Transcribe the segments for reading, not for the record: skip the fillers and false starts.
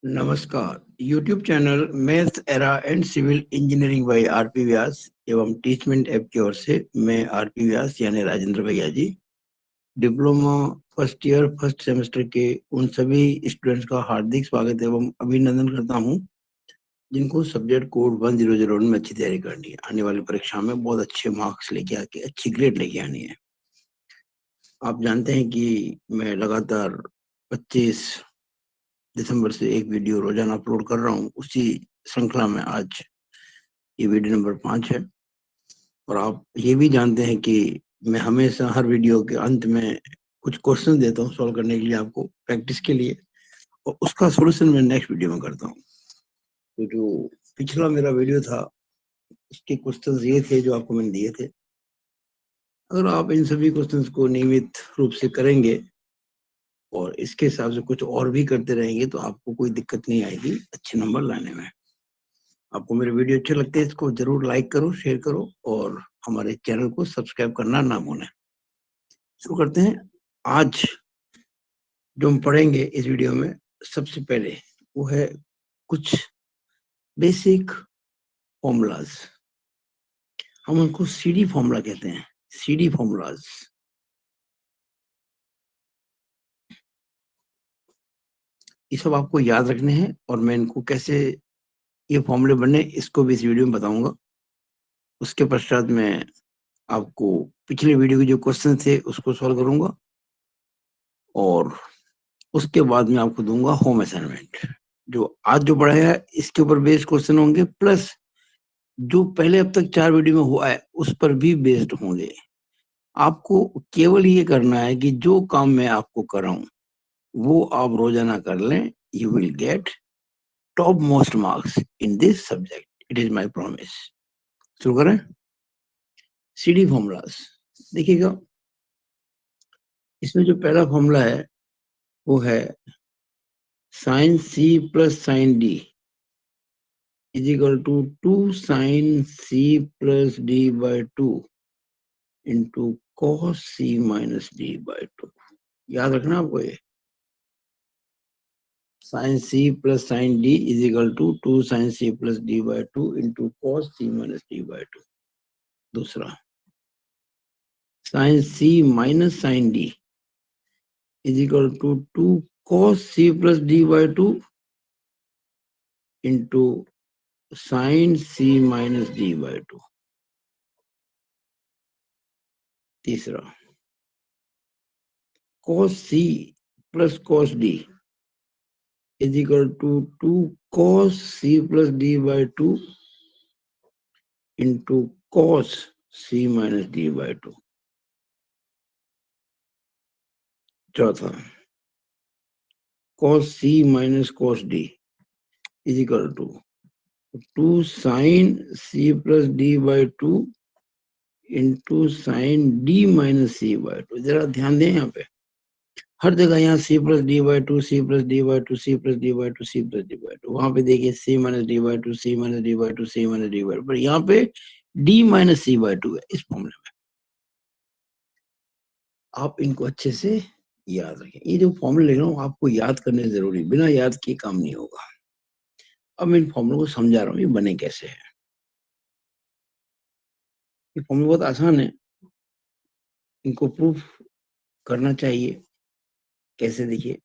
नमस्कार। YouTube channel math era and civil engineering by RP Vyas एवं Teachmint app की ओर से मैं आरपी व्यास यानी राजेंद्र भैया G diploma first year first semester के उन सभी स्टूडेंट्स का हार्दिक स्वागत एवं अभिनंदन करता हूं जिनको सब्जेक्ट कोड 1001 में अच्छी तैयारी करनी है। आने वाली परीक्षा में बहुत अच्छे मार्क्स लेके आके अच्छी ग्रेड लेके आनी है। आप जानते हैं कि मैं लगातार 25 दिसंबर से एक वीडियो रोजाना अपलोड कर रहा हूँ। उसी श्रृंखला में आज ये वीडियो नंबर 5 है। और आप ये भी जानते हैं कि मैं हमेशा हर वीडियो के अंत में कुछ क्वेश्चन देता हूँ सॉल्व करने के लिए, आपको प्रैक्टिस के लिए, और उसका सोल्यूशन मैं नेक्स्ट वीडियो में करता हूँ। तो जो पिछला मेरा वीडियो था उसके क्वेश्चंस ये थे जो आपको मैंने दिए थे। अगर आप इन सभी क्वेश्चंस को नियमित रूप से करेंगे और इसके हिसाब से कुछ और भी करते रहेंगे तो आपको कोई दिक्कत नहीं आएगी अच्छे नंबर लाने में। आपको मेरे वीडियो अच्छे लगते हैं, इसको जरूर लाइक करो, शेयर करो और हमारे चैनल को सब्सक्राइब करना ना भूलें। शुरू करते हैं। आज जो हम पढ़ेंगे इस वीडियो में सबसे पहले वो है कुछ बेसिक फॉर्मूलाज। हम उनको सीडी फॉर्मूला कहते हैं, सीडी फॉर्मूलाज। ये सब आपको याद रखने हैं और मैं इनको कैसे ये फॉर्मूले बने इसको भी इस वीडियो में बताऊंगा। उसके पश्चात मैं आपको पिछले वीडियो के जो क्वेश्चन थे उसको सॉल्व करूंगा और उसके बाद में आपको दूंगा होम असाइनमेंट। जो आज जो पढ़ाया है इसके ऊपर बेस्ड क्वेश्चन होंगे, प्लस जो पहले अब तक 4 वीडियो में हुआ है उस पर भी बेस्ड होंगे। आपको केवल ये करना है कि जो काम मैं आपको कराऊं वो आप रोजाना कर लें। You will get top most marks in this subject, it is my promise. शुरू करें। सीडी फॉर्मूलाज देखिएगा। इसमें जो पहला फॉर्मूला है वो है sine C plus sine D is equal to 2 sine C plus D by 2 into cos C minus D by 2। याद रखना आपको ये sine C plus sine D is equal to 2 sine C plus D by 2 into cos C minus D by 2। दूसरा sine C minus sine D is equal to 2 cos c plus d by 2 into sin c minus d by 2। तीसरा cos c plus cos d is equal to 2 cos c plus d by 2 into cos c minus d by 2। चौथा cos c minus cos d is equal to 2 sin c plus d by 2 into sine D minus C by 2। जरा ध्यान दें यहाँ पे हर जगह, यहाँ C plus D by 2, C plus D by 2, C plus D by 2, C plus D by 2। वहां पे देखिए C minus D by 2, C minus D by 2, C minus D by 2, पर यहाँ पे डी माइनस सी बाई 2 है इस फॉर्मूले में। आप इनको अच्छे से याद रखें। ये जो फॉर्मूले लिख रहा हूँ आपको याद करने जरूरी, बिना याद किए काम नहीं होगा। अब मैं इन फॉर्मूलों को समझा रहा हूँ ये बने कैसे है। ये फॉर्मूला बहुत आसान है, इनको प्रूफ करना चाहिए। कैसे देखिए,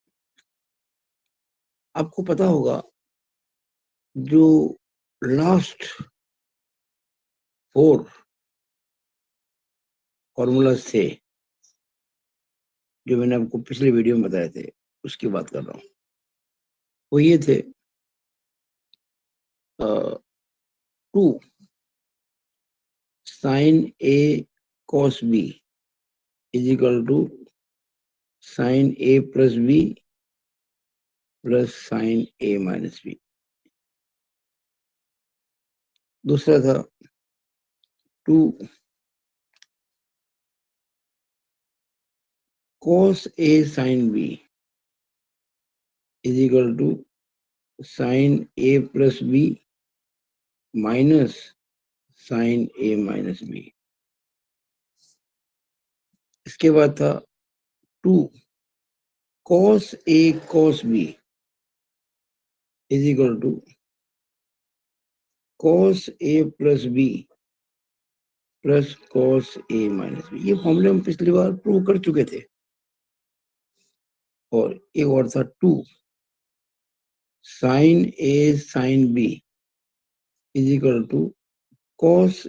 आपको पता होगा जो लास्ट 4 फॉर्मूलाज थे जो मैंने आपको पिछले वीडियो में बताए थे उसकी बात कर रहा हूँ। वो ये थे 2 sine A cos B is equal to sine A plus B plus sine A minus B. दूसरा था 2 cos A sine B is equal to sine A plus B minus sine A minus B. इसके बाद था 2 cos A cos B is equal to cos a plus B plus cos a minus B. ये फॉर्मूले हम पिछली बार prove कर चुके थे। और एक और था 2 sin a sin b is equal to cos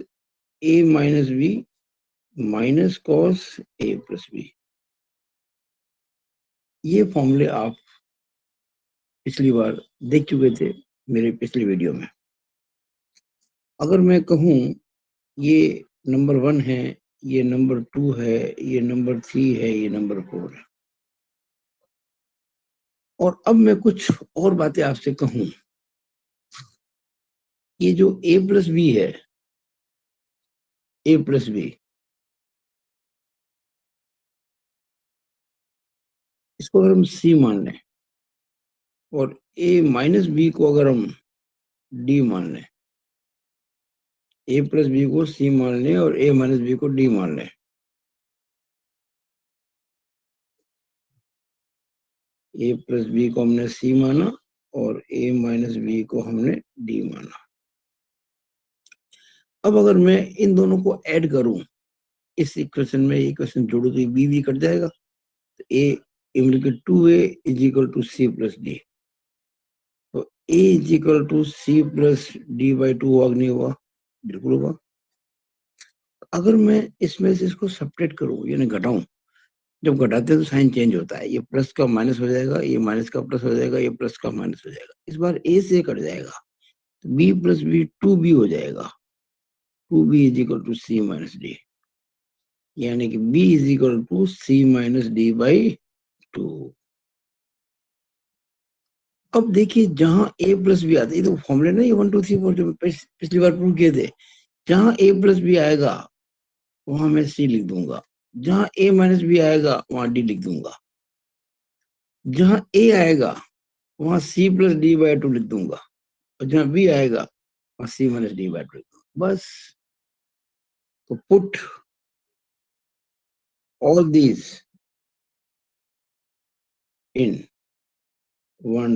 a minus B minus cos a plus B. ये फॉर्मूले आप पिछली बार देख चुके थे मेरे पिछली वीडियो में। अगर मैं कहूं ये नंबर 1 है, ये नंबर 2 है, ये नंबर 3 है, ये नंबर 4 है, और अब मैं कुछ और बातें आपसे कहूं, ये जो a प्लस बी है, a प्लस बी, इसको अगर हम c मान लें और a माइनस बी को अगर हम d मान लें, a प्लस बी को c मान लें और a माइनस बी को d मान लें, a प्लस बी को हमने c माना और a माइनस बी को हमने d माना। अब अगर मैं इन दोनों को ऐड करूं, इस इक्वेशन में इक्वेशन जोड़ू तो बी भी कट जाएगा, तो a implicate 2a is equal to c plus D. तो a is equal to c plus D by 2 होगा नहीं होगा? बिल्कुल होगा। अगर मैं इसमें से इसको सब्ट्रैक्ट करूं यानी घटाऊं, जब घटाते हैं तो साइन चेंज होता है, ये प्लस का माइनस हो जाएगा, ये माइनस का प्लस हो जाएगा, ये प्लस का माइनस हो जाएगा। इस बार a से कट जाएगा तो b प्लस बी 2b हो जाएगा। 2b is equal to c minus D, यानी कि b is equal to c minus D by 2। अब देखिए जहां a प्लस बी आता है, ये तो फॉर्मूले ना, ये 1 2 3 4 जो पिछली बार प्रूव किए थे, जहां a प्लस बी आएगा वहां मैं c लिख दूंगा, जहां a माइनस बी आएगा वहां d लिख दूंगा, जहां a आएगा वहां c प्लस डी बाई 2 लिख दूंगा, और जहां b आएगा वहां c माइनस डी बाई 2 लिख दूंगा। बस। तो put all these in 1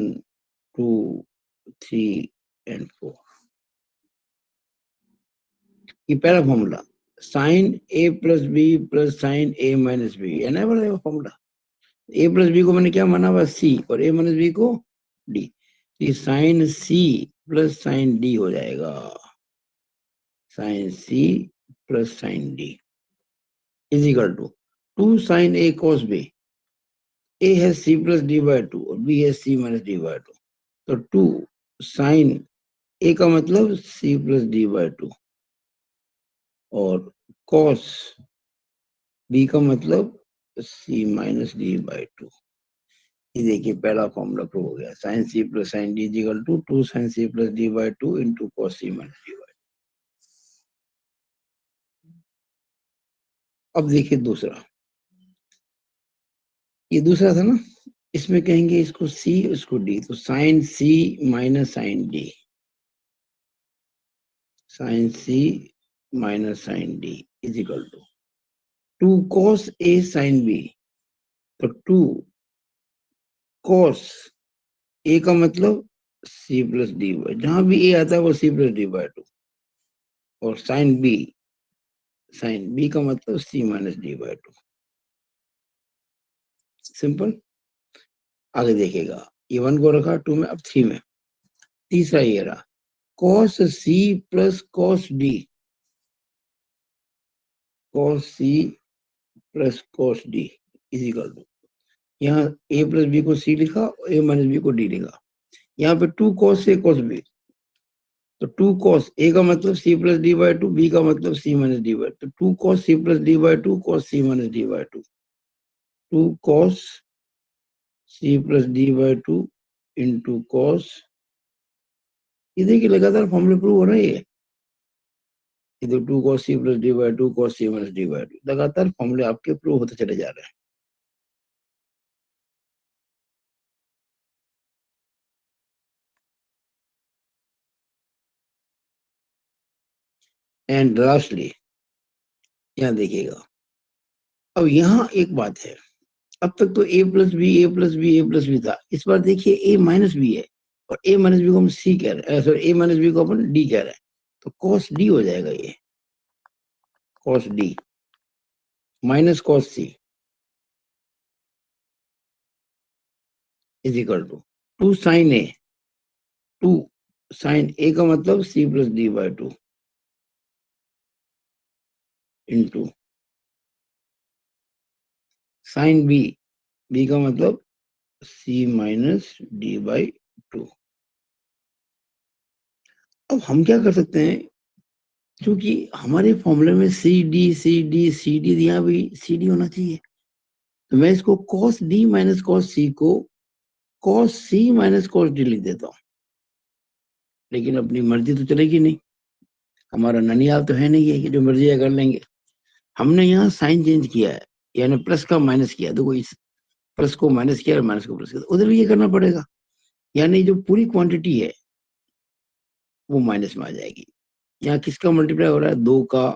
2 3 and 4। ये पहला formula, sine a plus B plus sine a minus B, है ना वाला फॉर्मूला। a प्लस बी को मैंने क्या माना हुआ c, और a माइनस बी को d। ये sine c plus sine d हो जाएगा, sine c plus sine d is equal to 2 sine a cos b। a है c प्लस d बाई 2 और b है c माइनस d बाई 2। तो 2 sine a का मतलब c प्लस d बाई 2 और cos b का मतलब c माइनस d बाई 2। ये देखिए पहला फॉर्मूला प्रूव हो गया, sine c plus sine d is equal to 2 sine c plus d by 2 into cos c minus d by 2। अब देखिए दूसरा, ये दूसरा था ना, इसमें कहेंगे इसको c इसको d, तो sine c minus sine d, sine c minus sine d is equal to 2 cos a sine b। तो 2 cos a का मतलब c प्लस डी बाई, जहां भी a आता है वो c प्लस डी बाई 2, और साइन b का मतलब c minus D by 2। Simple. आगे देखेगा, ये 1 को रखा 2 में, अब 3 में। तीसरा ये रहा, cos c plus cos d, cos c plus cos d is equal to, यहाँ a प्लस बी को c लिखा और a माइनस बी को d लिखा, यहाँ पे 2 cos a cos b। तो 2 cos a का मतलब c plus D by 2, b का मतलब c माइनस डी बाई 2, तो 2 cos c plus D by 2 cos c minus D by 2, 2 cos c plus D by 2 into cos। ये देखिए लगातार फॉर्मूले प्रूव हो रहा है, ये इधर 2 cos c plus D by 2 cos c minus D by 2, लगातार फॉर्मूले आपके प्रूव होते चले जा रहे हैं। एंड लास्टली यहाँ देखिएगा, अब यहाँ एक बात है, अब तक तो a plus B A plus B A plus B था, इस बार देखिए a माइनस बी है, और a माइनस बी को हम c कह रहे हैं, सॉरी a माइनस बी को अपन d कह रहे हैं, तो cos d हो जाएगा ये, cos d minus cos c is equal to sine a, two sine a का मतलब c plus D by two into sine b, b का मतलब c minus D by two. अब हम क्या कर सकते हैं, क्योंकि हमारे फॉर्मूले में C D C D C D, यहाँ भी सी डी होना चाहिए, तो मैं इसको cos d minus cos c को cos c minus cos d लिख देता हूँ। लेकिन अपनी मर्जी तो चलेगी नहीं, हमारा ननियाल तो है नहीं है कि जो मर्जी है कर लेंगे। हमने यहाँ साइन चेंज किया है, यानी प्लस का माइनस किया, देखो इस प्लस को माइनस किया और माइनस को प्लस किया, उधर भी ये करना पड़ेगा, यानी जो पूरी क्वांटिटी है वो माइनस में आ जाएगी। यहाँ किसका मल्टीप्लाई हो रहा है, दो का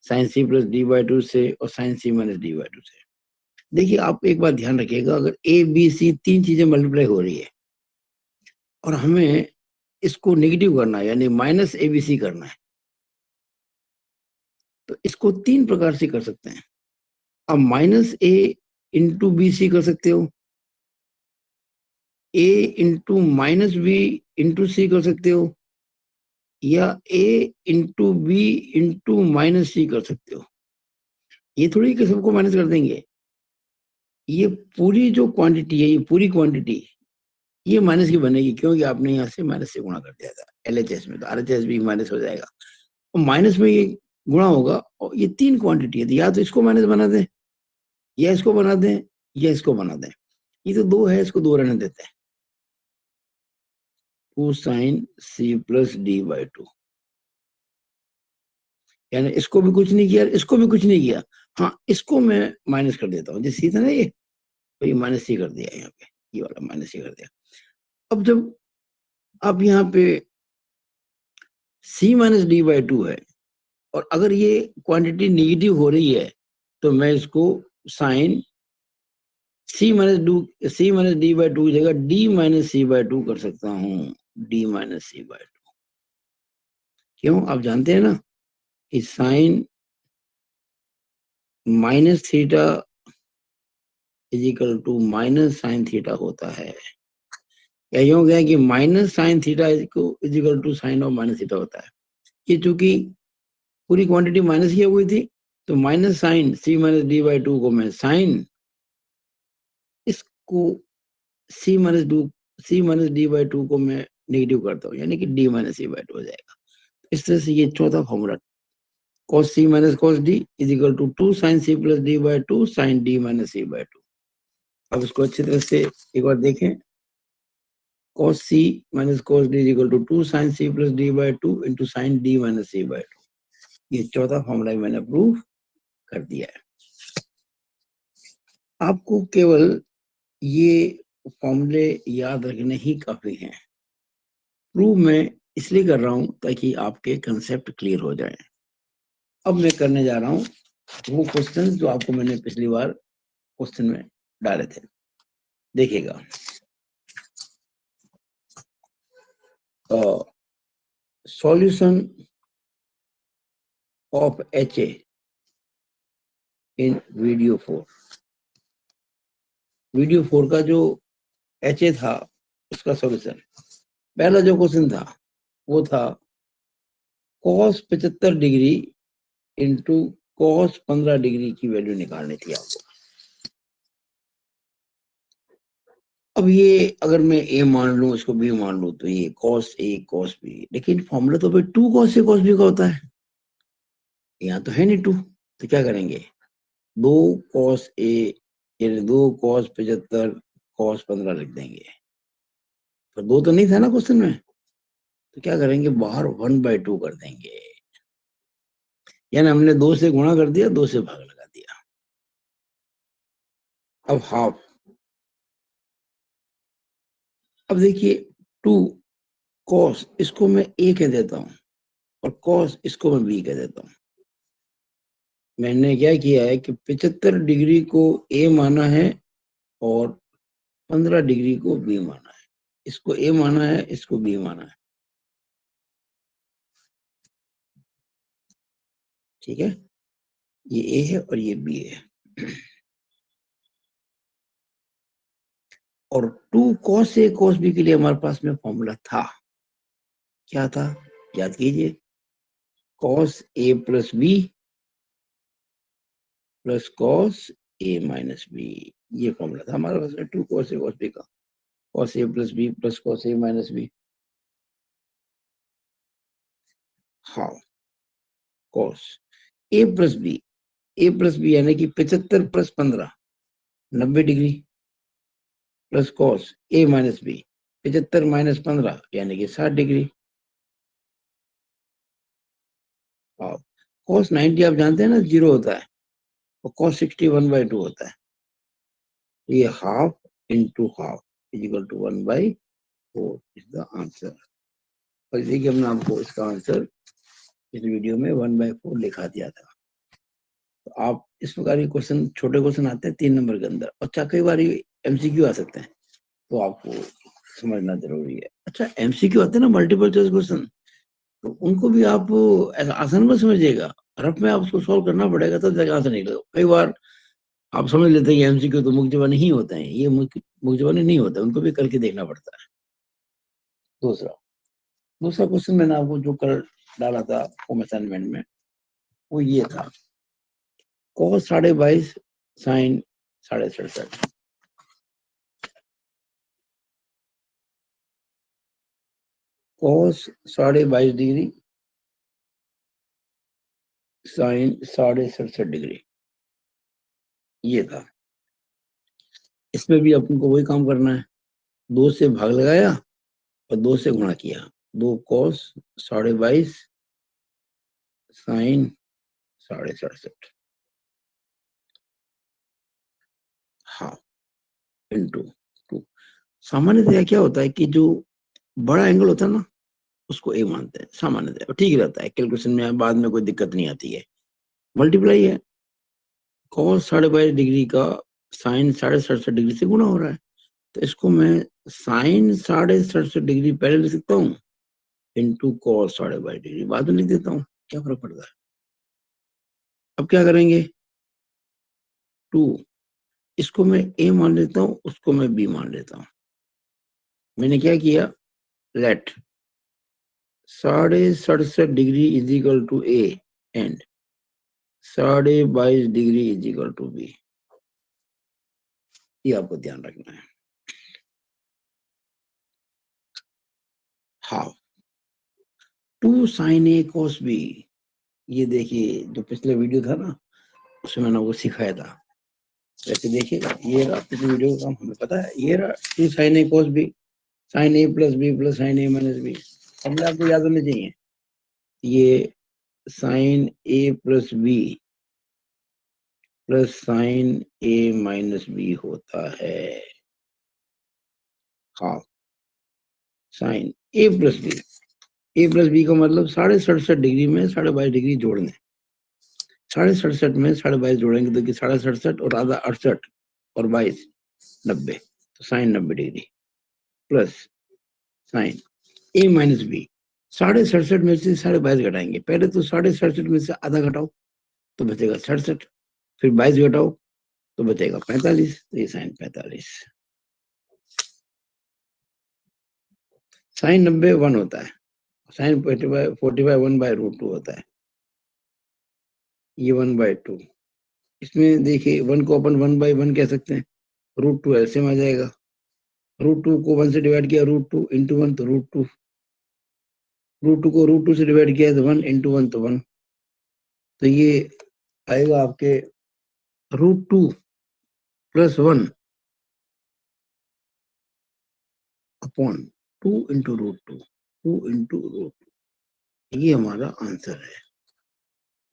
sine C plus D by two से और sine C minus D by two से। देखिए आप एक बात ध्यान रखिएगा, अगर ए बी सी तीन चीजें मल्टीप्लाई हो रही है और हमें इसको नेगेटिव करना है, यानी माइनस ए बी सी करना है, तो इसको तीन प्रकार से कर सकते हैं। अब माइनस ए इंटू बी सी कर सकते हो, ए इंटू माइनस बी इंटू सी कर सकते हो, या ए इंटू बी इंटू माइनस सी कर सकते हो। ये थोड़ी कि सबको माइनस कर देंगे, ये पूरी जो क्वांटिटी है, ये पूरी क्वांटिटी ये माइनस की बनेगी, क्योंकि आपने यहाँ से माइनस से गुणा कर दिया था एलएचएस में, तो आरएचएस भी माइनस हो जाएगा, और माइनस में ये गुणा होगा, और ये तीन क्वांटिटी है, तो या तो इसको माइनस बना दें, या इसको बना दें, या इसको बना दें। ये तो दो है, इसको दो रहने देते हैं, two sine C plus D by two, यानी इसको भी कुछ नहीं किया, इसको भी कुछ नहीं किया। हाँ, इसको मैं माइनस कर देता हूँ, जैसे सी था ना ये, तो ये माइनस सी कर दिया यहाँ पे, ये वाला माइनस सी कर दिया। अब जब आप यहाँ पे सी माइनस डी बाई टू है, और अगर ये क्वांटिटी निगेटिव हो रही है, तो मैं इसको sine C minus D by two की जगह D minus C by two कर सकता हूँ, D minus C by two. क्यों, आप जानते हैं ना कि sine minus theta is equal to minus sine theta होता है, या यूं गया कि minus sine theta is equal to sine of minus theta होता है। ये चूंकि पूरी क्वांटिटी माइनस की हुई थी, तो minus sine C minus D by two को मैं साइन इसको C minus D by two को मैं नेगेटिव करता हूँ, यानी कि D minus C by two हो जाएगा। इस तरह से ये चौथा formula, cos c minus cos d is equal to two sine C plus D by two sine D minus C by two. अब इसको अच्छी तरह से एक बार देखें, cos c minus cos d is equal to two sine C plus D by two into sine D minus C by two. ये चौथा formula मैंने प्रूव कर दिया है। आपको केवल ये फॉर्मूले याद रखने ही काफी हैं। प्रूव मैं इसलिए कर रहा हूं ताकि आपके कंसेप्ट क्लियर हो जाए। अब मैं करने जा रहा हूं वो क्वेश्चन जो आपको मैंने पिछली बार क्वेश्चन में डाले थे, देखिएगा। Solution of HA in video 4। Video 4 का जो HA था उसका सॉल्यूशन, पहला जो क्वेश्चन था वो था cos 75 degree into cos 15 degree की वैल्यू निकालनी थी आपको। अब ये अगर मैं A मान लूं, इसको B मान लूं, तो ये cos A cos B, लेकिन फॉर्मूला तो भाई 2 cos A cos B का होता है, यहाँ तो है नहीं 2, तो क्या करेंगे, 2 cos A यानी 2 cos 75 cos 15 लिख देंगे, पर 2 तो नहीं था ना क्वेश्चन में, तो क्या करेंगे, बाहर 1/2 कर देंगे, यानी हमने 2 से गुणा कर दिया, 2 से भाग लगा दिया। अब हाफ, अब देखिए 2 cos इसको मैं A कह देता हूं और cos इसको मैं B कह देता हूं। मैंने क्या किया है कि 75 डिग्री को A माना है और 15 डिग्री को B माना है। इसको ए माना है, इसको बी माना है, ठीक है, ये ए है और ये बी है। और 2 cos ए cos बी के लिए हमारे पास में फॉर्मूला था, क्या था, याद कीजिए, cos ए प्लस बी प्लस cos ए माइनस बी, ये फॉर्मूला था हमारे पास में 2 cos ए cos बी का, cos ए प्लस बी प्लस cos ए माइनस बी। हाँ, cos ए प्लस बी यानी कि 75 प्लस 15 90 डिग्री, प्लस cos ए माइनस बी 75 माइनस 15 यानी कि 60 डिग्री। हाँ, cos 90 आप जानते हैं ना 0 होता है, और cos 60 1/2 होता है, ये half into half is equal to 1/4 is the answer. और इसी के हमने आपको इसका आंसर इस वीडियो में 1/4 लिखा दिया था। तो आप इस प्रकार के क्वेश्चन, छोटे क्वेश्चन आते हैं 3 नंबर के अंदर, अच्छा कई बार एमसीक्यू आ सकते हैं, तो आपको समझना जरूरी है। अच्छा एमसीक्यू आते हैं ना, मल्टीपल चॉइस क्वेश्चन, तो उनको भी आप ऐसा आसान में समझिएगा, रफ में आप उसको सॉल्व करना पड़ेगा तब जाके आंसर निकलेगा। कई बार आप समझ लेते हैं कि एमसीक्यू तो मुक्त जवानी ही होते हैं, ये मुक्त जवानी नहीं होता, उनको भी करके देखना पड़ता है। दूसरा दूसरा क्वेश्चन मैंने आपको जो कल डाला था होम असाइनमेंट में, वो ये था, cos 22.5 sin 67.5, cos 22.5 degree sin 67.5 degree, ये था। इसमें भी अपन को वही काम करना है, 2 से भाग लगाया और 2 से गुणा किया, 2 cos 22.5 sin 67.5, हाँ, इंटू 2। सामान्यतया क्या होता है कि जो बड़ा एंगल होता है ना, उसको ए मानते हैं सामान्यतः, ठीक रहता है, कैलकुलेशन में बाद में कोई दिक्कत नहीं आती है। मल्टीप्लाई है, cos 22.5 डिग्री का साइन 67.5 डिग्री से गुणा हो रहा है, तो इसको मैं साइन 67.5 डिग्री पहले लिख सकता हूँ, इंटू cos 22.5 डिग्री बाद में लिख देता हूँ, क्या फर्क पड़ता है। अब क्या करेंगे, 2, इसको मैं ए मान लेता हूँ, उसको मैं बी मान लेता हूँ। मैंने क्या किया, let 67.5 degree is equal to A and 22.5 degree is equal to B, ये आपको ध्यान रखना है। हाँ, 2 sin ए cos बी, ये देखिए जो पिछले वीडियो था ना, उसमें मैंने वो सिखाया था, वैसे देखिएगा, ये रहा पिछले वीडियो का काम, हमें पता है, ये रहा 2 sin ए cos बी sin ए प्लस बी प्लस sin ए माइनस बी, हमने आपको याद होने चाहिए, ये sin ए प्लस बी प्लस sin ए माइनस बी होता है, हाँ, sin A plus B, A plus B का मतलब 67.5 डिग्री में 22.5 डिग्री जोड़ने, 67.5 में 22.5 जोड़ेंगे तो कि 67.5 और आधा 68 और 22 90, तो sign 90 degree plus sine A minus B, 67.5 में से 22.5 घटाएंगे, पहले तो 67.5 में से आधा घटाओ तो बचेगा 67, फिर 22 घटाओ तो बचेगा 45, तो ये साइन 45, साइन 90 1 होता है, साइन 45 1/√2 होता है, ये 1/2, इसमें देखिए 1 को अपन 1/1 कह सकते हैं, √2 एलसीएम आ जाएगा, √2 को 1 से डिवाइड किया √2 इंटू 1 तो √2, √2 को √2 से डिवाइड किया तो 1 इंटू 1 तो 1, तो ये आएगा आपके √2 प्लस 1 अपॉन 2 इंटू √2, 2 इंटू √2, ये हमारा आंसर है।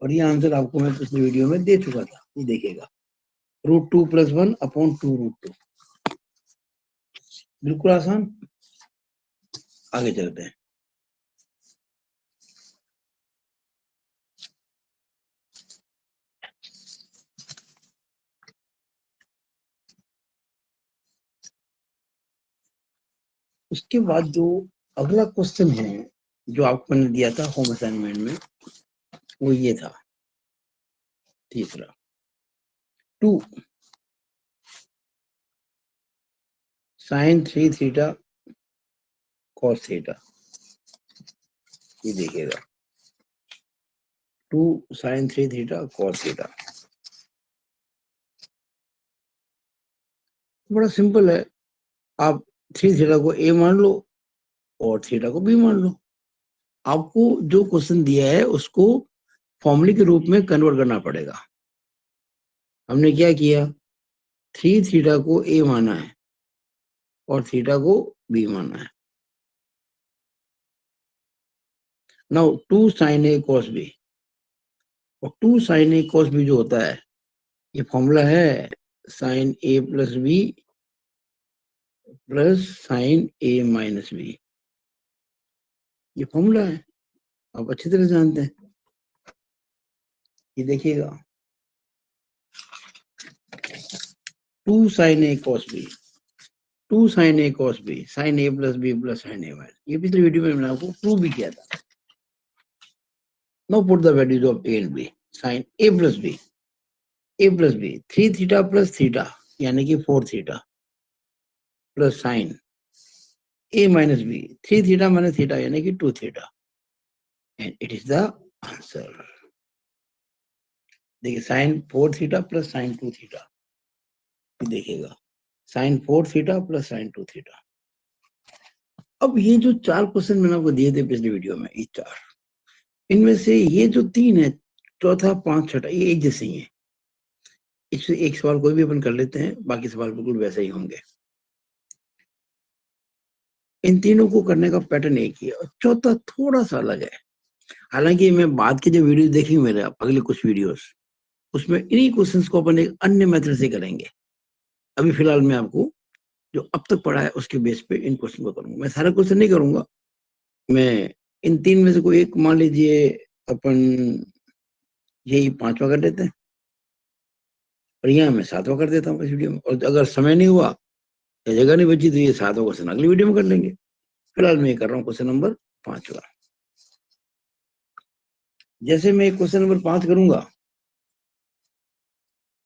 और ये आंसर आपको मैं पिछले वीडियो में दे चुका था, ये देखिएगा, √2 प्लस 1 अपॉन 2 √2, बिल्कुल आसान। आगे चलते हैं। उसके बाद जो अगला क्वेश्चन है जो आपको मैंने दिया था होम असाइनमेंट में, वो ये था तीसरा, 2 sin 3 थीटा cos थीटा। ये देखिएगा 2 sin 3 थीटा cos थीटा। बड़ा सिंपल है, आप 3 थीटा को a मान लो और थीटा को b मान लो। आपको जो क्वेश्चन दिया है उसको फॉर्मूले के रूप में कन्वर्ट करना पड़ेगा। हमने क्या किया, 3 थीटा को a माना है और थीटा को b माना है। Now 2 sin a cos b, और 2 sin a cos b जो होता है, ये फॉर्मूला है sin a plus b plus sin a minus b। ये फॉर्मूला है, आप अच्छी तरह जानते हैं। ये देखिएगा 2 sin a cos b, 2 sin a cos b, sin a plus b plus sin a minus. ये पिछले वीडियो में मैंने आपको प्रूव भी किया था। Now put the values of a and b। sin a plus b, a plus b 3 theta plus theta यानी कि 4 theta plus sin a minus b 3 theta minus theta यानी कि 2 theta, and it is the answer. देखिए sin 4 theta plus sin 2 theta, देखिएगा sin 4 theta plus sin 2 theta. अब ये जो 4 question मैंने आपको दिए थे पिछले वीडियो में, ये 4, इनमें से ये जो 3 है, चौथा 5 छठा, ये एक जैसे ही है। इससे एक सवाल कोई भी अपन कर लेते हैं, बाकी सवाल बिल्कुल वैसे ही होंगे। इन तीनों को करने का पैटर्न एक ही है, और चौथा थोड़ा सा अलग है। हालांकि मैं बाद के जो वीडियो देखेंगे मेरे अगले कुछ वीडियोस, उसमें इन्हीं क्वेश्चंस को अपन एक अन्य मेथड से करेंगे। अभी फिलहाल मैं आपको जो अब तक पढ़ा है उसके बेस पे इन क्वेश्चन को करूंगा। मैं सारा क्वेश्चन नहीं करूंगा, मैं इन 3 में से कोई एक मान लीजिए अपन यही 5वां कर लेते हैं, और यहाँ मैं 7वां कर देता हूँ इस वीडियो में। और अगर समय नहीं हुआ या जगह नहीं बची तो ये 7वां क्वेश्चन अगली वीडियो में कर लेंगे। फिलहाल मैं ये कर रहा हूँ क्वेश्चन नंबर 5वां। जैसे मैं क्वेश्चन नंबर 5 करूंगा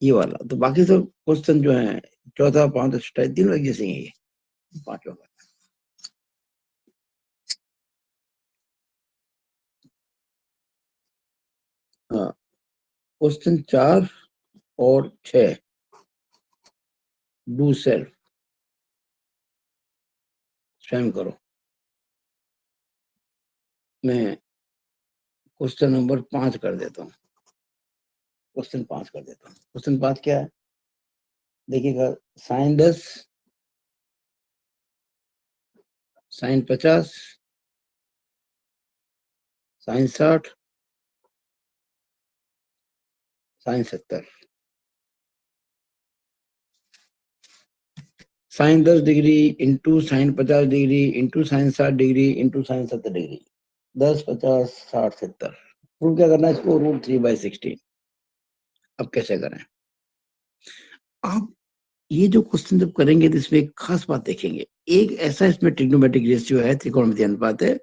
ये वाला, तो बाकी सब क्वेश्चन जो है चौथा 5 छठा तीनों एक जैसे ही है। 5वां हाँ, क्वेश्चन 4 और 6 डू सेल्फ, स्वयं करो। मैं क्वेश्चन नंबर 5 कर देता हूँ। क्वेश्चन 5 कर देता हूँ। क्वेश्चन 5 क्या है, देखिएगा sine 10, sine 50, sine 60, sine 70। Sine 10 degree into sine 50 degree into sine 60 degree into sine 70 degree, 10 50 60 70। Root क्या करना है इसको, √3/16। अब कैसे करें आप, ये जो क्वेश्चन जब करेंगे तो इसमें एक खास बात देखेंगे। एक ऐसा इसमें ट्रिग्नोमेट्रिक रेशियो है, त्रिकोणमितीय अनुपात है,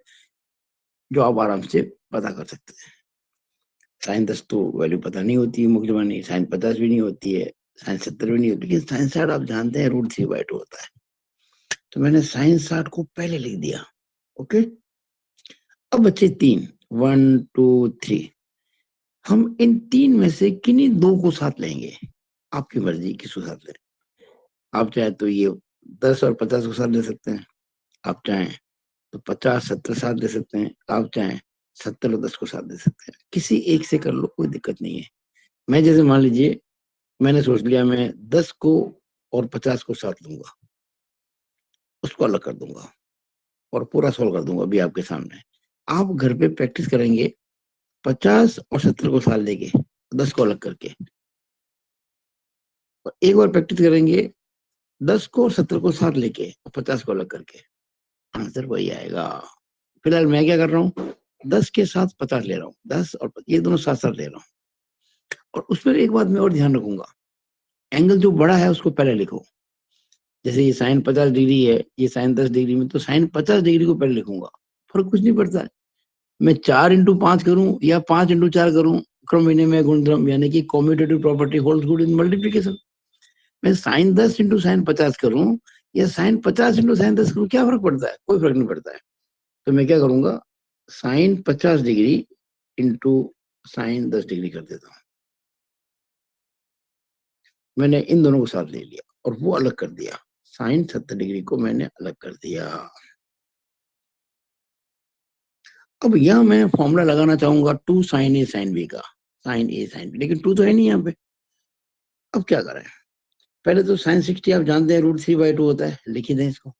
जो आप आराम से पता कर सकते हैं। साइन 10 तो वैल्यू पता नहीं होती है, मुख्य नहीं, साइन 50 भी नहीं होती है, साइन 70 भी नहीं होती, लेकिन साइन 60 आप जानते हैं √3/2 होता है। तो मैंने साइन 60 को पहले लिख दिया। ओके, अब बच्चे 3, 1 2 3, हम इन 3 में से किन्हीं 2 को साथ लेंगे। आपकी मर्जी किसको साथ लें। आप चाहे तो ये 10 और 50 को साथ ले सकते हैं, आप चाहें तो 50 70 साथ दे सकते हैं, आप चाहें 70 और 10 को साथ दे सकते हैं। किसी एक से कर लो, कोई दिक्कत नहीं है। मैं जैसे मान लीजिए मैंने सोच लिया मैं 10 को और 50 को साथ लूंगा, उसको अलग कर दूंगा और पूरा सोल्व कर दूंगा अभी आपके सामने। आप घर पे प्रैक्टिस करेंगे 50 और 70 को साथ लेके, 10 को अलग करके, और एक बार प्रैक्टिस करेंगे 10 को और 70 को साथ लेके और 50 को अलग करके, आंसर वही आएगा। फिलहाल मैं क्या कर रहा हूँ, 10 के साथ 50 ले रहा हूँ, 10 और ये दोनों साथ साथ ले रहा हूँ। और उसमें एक बात मैं और ध्यान रखूंगा, एंगल जो बड़ा है उसको पहले लिखो, जैसे ये साइन 50 डिग्री है, ये साइन 10 डिग्री में, तो साइन 50 डिग्री को पहले लिखूंगा, फर्क कुछ नहीं पड़ता है। मैं 4 × 5 करूं या 5 × 4 करूं, क्रम विनिमय गुणधर्म यानी कि commutative property holds good in multiplication. मैं साइन 10 × साइन 50 करूं या साइन 50 × साइन 10 करूं, क्या फर्क पड़ता है? कोई फर्क नहीं पड़ता है। तो मैं क्या करूंगा, sine 50 degree into sine 10 degree कर देता हूं। मैंने इन दोनों को साथ ले लिया और वो अलग कर दिया, साइन 70 डिग्री को मैंने अलग कर दिया। अब यहां मैं फॉर्मूला लगाना चाहूंगा 2 साइन ए साइन बी का, साइन ए साइन बी, लेकिन 2 तो है नहीं यहाँ पे। अब क्या करें, पहले तो साइन 60 आप जानते हैं √3/2 होता है, लिख ही दें इसको।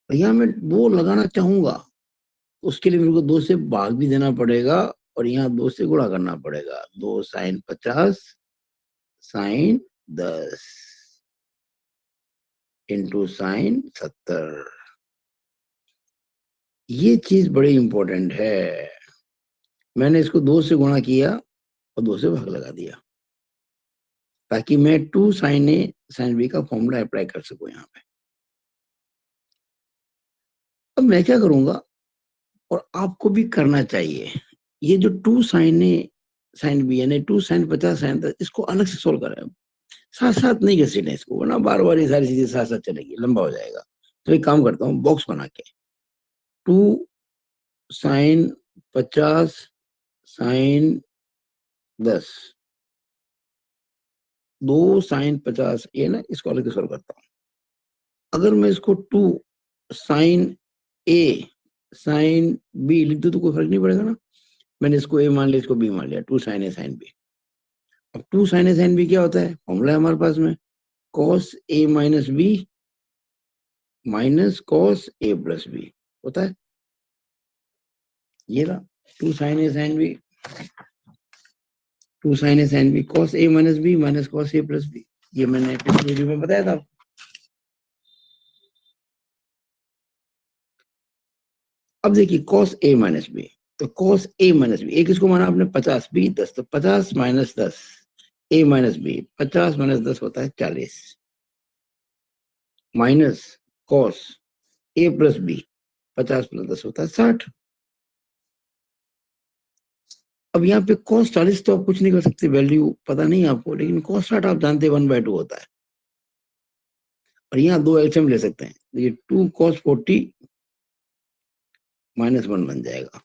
यहाँ मैं वो लगाना चाहूंगा, उसके लिए मेरे को 2 से भाग भी देना पड़ेगा और यहाँ 2 से गुणा करना पड़ेगा। 2 साइन 50 साइन 10 इंटू साइन 70। ये चीज बड़ी इंपॉर्टेंट है। मैंने इसको 2 से गुणा किया और 2 से भाग लगा दिया, ताकि मैं 2 साइन ए साइन बी का फॉर्मूला अप्लाई कर सकूं यहाँ पे। अब मैं क्या करूंगा, और आपको भी करना चाहिए, ये जो 2 साइन ए साइन बी यानी 2 साइन 50 साइन 10, इसको अलग से सोल्व करें, साथ साथ नहीं घसीटें इसको, वरना बार बार ये सारी चीजें साथ साथ चलेगी, लंबा हो जाएगा। तो एक काम करता हूँ, बॉक्स बना के 2 साइन 50 साइन 10, 2 साइन 50, ये ना, इसको अलग से सोल्व करता हूँ। अगर मैं इसको 2 साइन ए साइन बी लिख दूं तो कोई फर्क नहीं पड़ेगा ना। मैंने इसको ए मान लिया, इसको बी मान लिया, 2 साइन ए साइन बी। अब 2 साइन ए साइन बी क्या होता है, फॉर्मूला है हमारे पास में, cos A minus B minus cos A plus B होता है। ये रहा 2 sine A sine B, 2 sine A sine B cos A minus B minus cos A plus B. ये मैंने पिछले वीडियो में बताया था। अब देखिए कॉस ए माइनस बी, तो कॉस ए माइनस बी, एक इसको माना आपने 50, बी 10, तो 50 माइनस 10 ए माइनस बी, 50 माइनस 10 होता है 40, minus cos A plus B, 50 plus 10 होता है 60। अब यहाँ पे कॉस 40 तो आप कुछ नहीं कर सकते, वैल्यू पता नहीं आपको, लेकिन कॉस 60 आप जानते हैं 1/2 होता है। और यहाँ 2 एलसीएम ले सकते हैं, ये 2 cos 40 -1 बन जाएगा।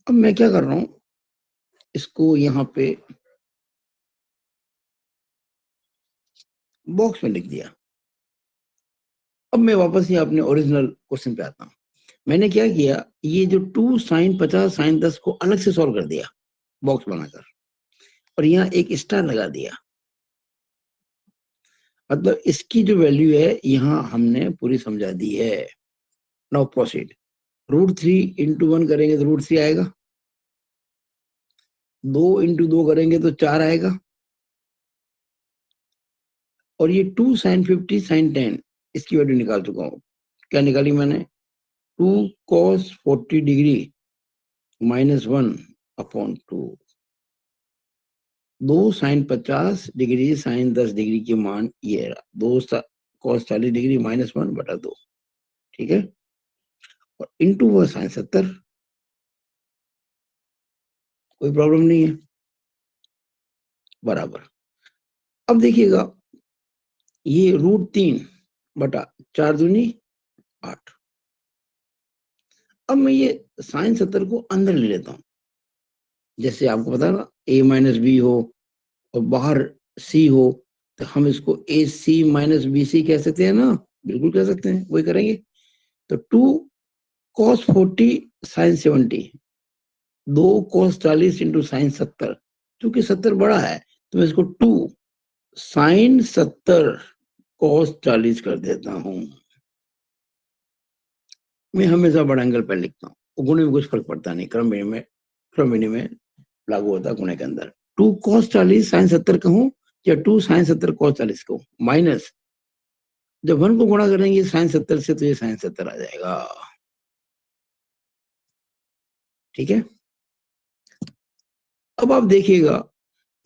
अब मैं क्या कर रहा हूं, इसको यहाँ पे बॉक्स में लिख दिया। अब मैं वापस ही अपने ओरिजिनल क्वेश्चन पे आता हूँ। मैंने क्या किया, ये जो 2 साइन 50 साइन 10 को अलग से सॉल्व कर दिया बॉक्स बनाकर, और यहाँ एक स्टार लगा दिया। मतलब इसकी जो वैल्यू है यहाँ हमने पूरी समझा दी है। नाउ प्रोसीड, √3 × 1 करेंगे तो √3 आएगा, 2 × 2 करेंगे तो 4 आएगा, और ये 2 साइन 50 साइन 10 इसकी वैल्यू निकाल चुका हूँ। क्या निकाली मैंने, 2 cos 40 degree -1/2, 2 sine 50 degree sine 10 degree के मान ये रहा, 2 cos 40 डिग्री -1/2, ठीक है, और इंटू वो साइन 70, कोई प्रॉब्लम नहीं है, बराबर। अब देखिएगा, ये √3/4 दूनी 8। अब मैं ये साइन 70 को अंदर ले लेता हूँ, जैसे आपको पता है ना, a माइनस बी हो और बाहर c हो, तो हम इसको ए सी माइनस बी सी कह सकते हैं ना, बिल्कुल कह सकते हैं, वही करेंगे। तो 2 cos 40 sine 70, 2 cos 40 into sine 70, क्योंकि 70 बड़ा है तो मैं इसको 2 साइन 70 cos 40 कर देता हूं। मैं हमेशा बड़ा एंगल पर लिखता हूँ, गुणे में कुछ फर्क पड़ता नहीं, क्रम में लागू होता है गुणे के अंदर। 2 cos 40 साइन 70 कहूं या 2 साइन 70 cos 40 कहूं, माइनस, जब 1 को गुणा करेंगे साइन 70 से तो ये साइन 70 आ जाएगा, ठीक है। अब आप देखिएगा,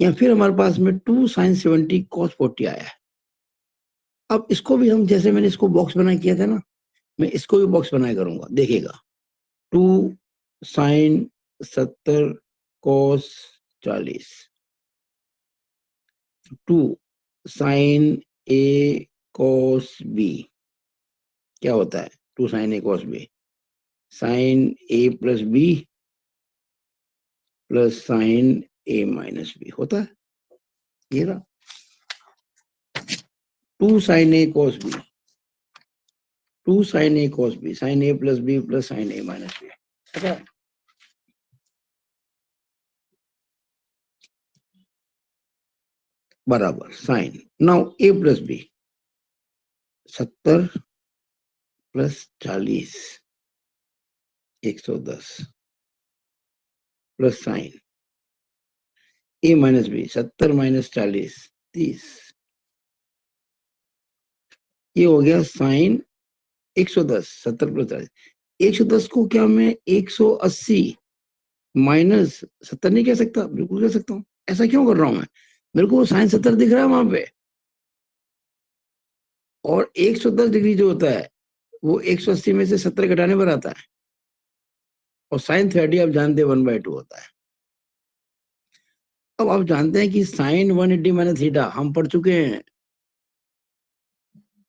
या फिर हमारे पास में 2 साइन 70 cos 40 आया है, अब इसको भी हम, जैसे मैंने इसको बॉक्स बना किया था ना, मैं इसको भी बॉक्स बनाया करूंगा, देखिएगा। 2 sin 70 cos 40, 2 sin A cos B, क्या होता है? 2 sin A cos B, sin A+B plus sin A-B होता है ये ना। 2 sin A cos B, 2 sin A cos B, sin A+B plus sin A-B, अच्छा। बराबर sign, now A+B, 70 + 40, 110 plus sign A-B, 70 - 40, 30, ये हो गया साइन 110, 70 + 40, 110 को क्या मैं 180 माइनस 70 नहीं कह सकता? बिल्कुल कह सकता हूँ। ऐसा क्यों कर रहा हूं मैं? मेरे को साइन 70 दिख रहा है वहां पे, और 110 डिग्री जो होता है वो 180 में से 70 घटाने पर आता है, और साइन 30 आप जानते हैं 1/2 होता है। अब आप जानते हैं कि साइन 180 माइनस थीटा हम पढ़ चुके हैं,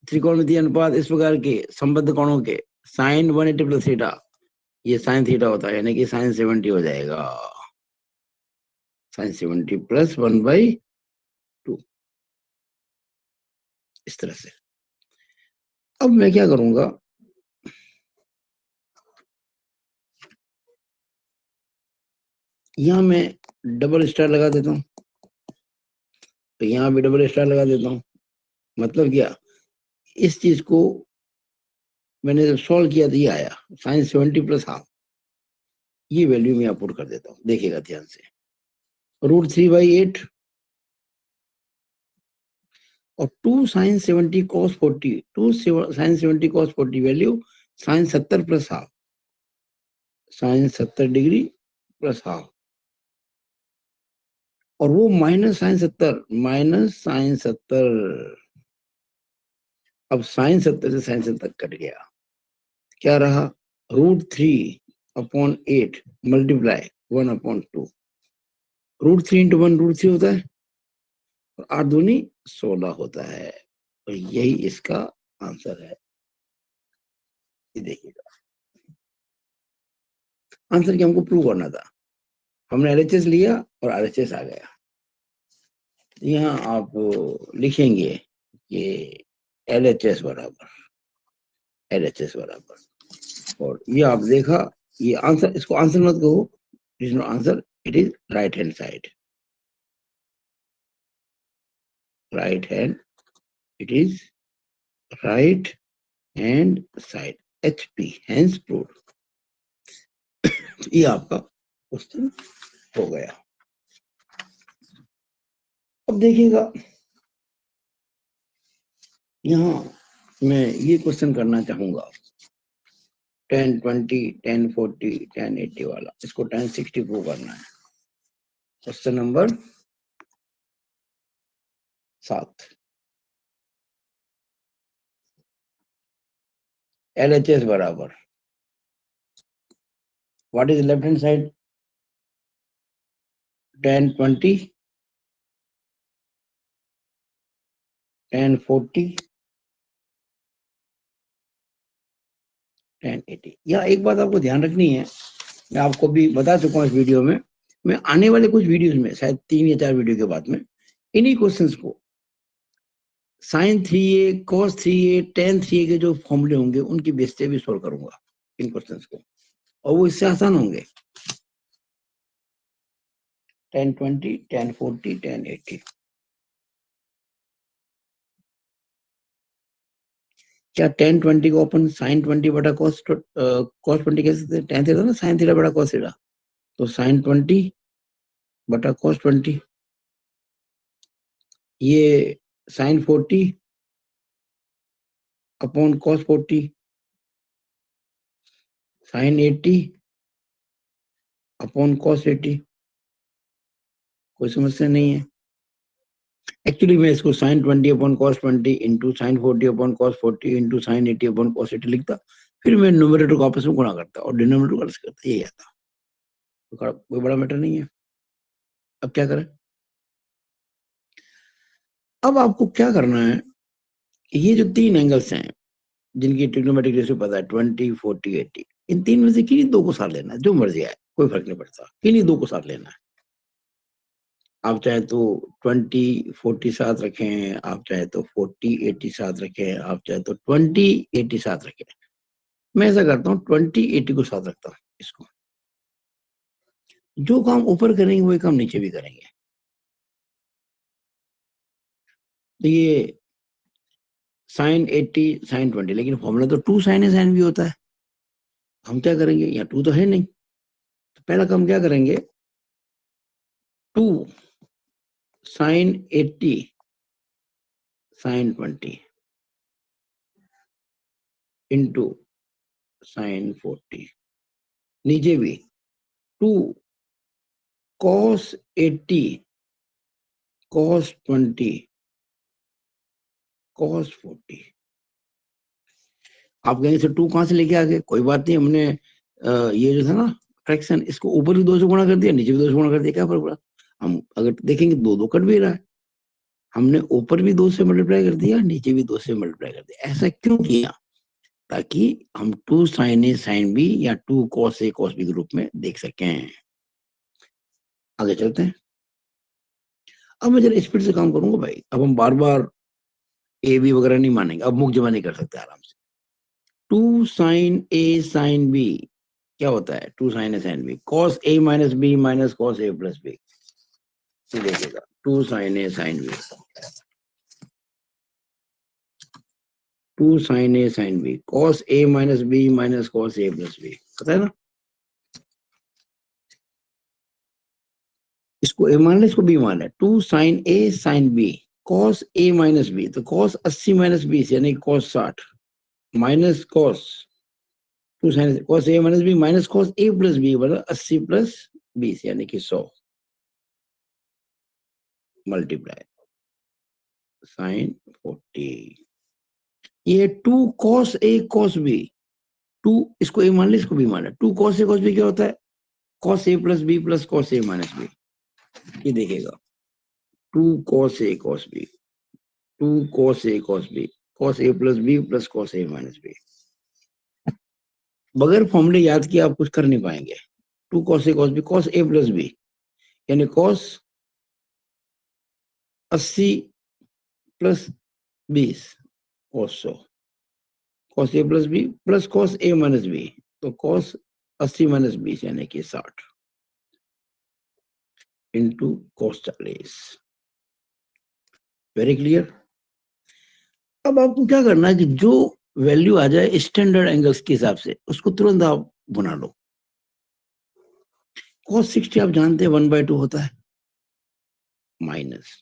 त्रिकोणमितीय अनुपात इस प्रकार के संबद्ध कोणों के, साइन 180 प्लस थीटा, ये साइन थीटा होता है, यानी कि साइन 70 हो जाएगा, साइन 70 प्लस 1/2, इस तरह से। अब मैं क्या करूंगा, यहां मैं डबल स्टार लगा देता हूं, तो यहां भी डबल स्टार लगा देता हूं। मतलब क्या, इस चीज को मैंने जब सॉल्व किया तो ये आया साइन 70 प्लस हाफ, ये वैल्यू मैं पुट कर देता हूँ, देखिएगा ध्यान से। √3/8 और 2 sin 70 cos 40, 2 sin 70 cos 40 value sine 70 plus half, sine 70 degree plus half, और वो माइनस साइन 70, माइनस साइन 70। अब साइन 70 से साइन 70 कट गया, क्या रहा? √3/8 मल्टीप्लाई 1/2, √3 × 1 √3 होता है, और 8 दूनी 16 होता है, और यही इसका आंसर है। ये देखिएगा, आंसर क्या हमको प्रूव करना था, हमने एलएचएस लिया और आरएचएस आ गया। यहाँ आप लिखेंगे कि एलएचएस बराबर, एलएचएस बराबर, और ये आप देखा, ये आंसर, इसको आंसर मत कहो, it is not answer, it is right hand side, right hand, it is right hand side, HP, hence prove. ये आपका क्वेश्चन हो गया। अब देखिएगा, यहाँ मैं ये क्वेश्चन करना चाहूंगा, 1020, 1040, 1080 वाला, इसको 1060 प्रूव करना है। क्वेश्चन नंबर 7, LHS बराबर, what is left hand side? 1020, 1040, 1080। या एक बात आपको ध्यान रखनी है, मैं आपको भी बता चुका हूँ इस वीडियो में, मैं आने वाले कुछ वीडियोस में, शायद 3 या 4 वीडियो के बाद में, इन्हीं क्वेश्चंस को sin 3a cos 3a tan 3a के जो फॉर्मूले होंगे उनकी बेस से भी सोल्व करूंगा इन क्वेश्चंस को, और वो इससे आसान होंगे। 1020, 1040, 1080, क्या 1020 को अपन sin 20 बटा cos 20 कह सकते हैं? tan थीटा ना, sin थीटा बटा cos थीटा, तो sin 20 बटा cos 20, ये sin 40 upon cos 40, sin 80 upon cos 80, कोई समस्या नहीं है। एक्चुअली मैं इसको sine 20 upon cos 20 into sine 40 upon cos 40 into sine 80 upon cos 80 लिखता, फिर मैं न्यूमरेटर को आपस में गुणा करता और डिनोमिनेटर को अलग करता, यही आता। तो कोई बड़ा मैटर नहीं है। अब क्या करें? अब आपको क्या करना है, ये जो तीन एंगल्स हैं जिनकी ट्रिग्नोमेट्रिक रेशियो पता है 20 40 80, इन तीन में से किन्हीं दो को साथ लेना है, जो मर्जी आए कोई फर्क नहीं पड़ता, किन्हीं दो को साथ लेना है। आप चाहे तो 20 40 साथ रखें, आप चाहे तो 40 80 साथ रखें, आप चाहे तो 20 80 साथ रखें। मैं ऐसा करता हूँ 20 80 को साथ रखता हूँ। इसको जो काम ऊपर करेंगे वही काम नीचे भी करेंगे। तो ये साइन 80 साइन 20, लेकिन फॉर्मूला तो 2 साइन है साइन भी होता है। हम क्या करेंगे, यहाँ 2 तो है नहीं, तो पहला काम क्या करेंगे, 2 साइन 80 साइन 20 इंटू साइन 40, नीचे भी 2 कॉस 80 कॉस 20 कॉस 40। आप कहेंगे सर 2 कहां से लेके आ गए? कोई बात नहीं, हमने ये जो था ना फ्रैक्शन, इसको ऊपर भी 2 से गुणा कर दिया, नीचे भी 2 से गुणा कर दिया, क्या फर्क पड़ा? हम अगर देखेंगे 2 2 कट भी रहा है, हमने ऊपर भी 2 से मल्टीप्लाई कर दिया, नीचे भी 2 से मल्टीप्लाई कर दिया। ऐसा क्यों किया? ताकि हम 2 साइन ए साइन बी या 2 कॉस ए कॉस बी के रूप में देख सकें। आगे चलते हैं। अब मैं जरा स्पीड से काम करूंगा भाई, अब हम बार बार ए बी वगैरह नहीं मानेंगे, अब मुख जमा नहीं कर सकते आराम से। 2 साइन ए साइन बी क्या होता है? 2 sine A sine B cos A minus B minus cos A plus B. देखिएगा 2 sine A sine B, 2 sine A sine B cos A minus B minus cos A plus B, पता है ना? इसको ए मान ले, इसको बी मान ले। 2 sine A sine B cos A minus B, तो कॉस 80 माइनस 20 यानी cos 60 minus cos 2 sine cos A minus B minus cos A plus B बराबर 80 प्लस 20 यानी कि 100 मल्टीप्लाई साइन 40। ये 2 कॉस ए कॉस बी, 2 इसको ए मान ले, इसको बी मान ले। 2 कॉस ए कॉस बी क्या होता है? Cos A plus B plus cos A minus B. ये देखिएगा 2 cos A cos B, 2 cos A cos B, cos A plus B plus cos A minus B। बगैर फॉर्मूले याद किए आप कुछ कर नहीं पाएंगे। 2 cos A cos B, cos A plus B यानी cos 80 plus 20 cos 100, cos A plus B plus cos A minus B, तो cos 80 माइनस 20 यानी कि 60 इंटू cos 40। Very clear. अब आपको क्या करना है कि जो वैल्यू आ जाए स्टैंडर्ड एंगल्स के हिसाब से उसको तुरंत आप बना लो। cos 60 आप जानते हैं 1/2 होता है, माइनस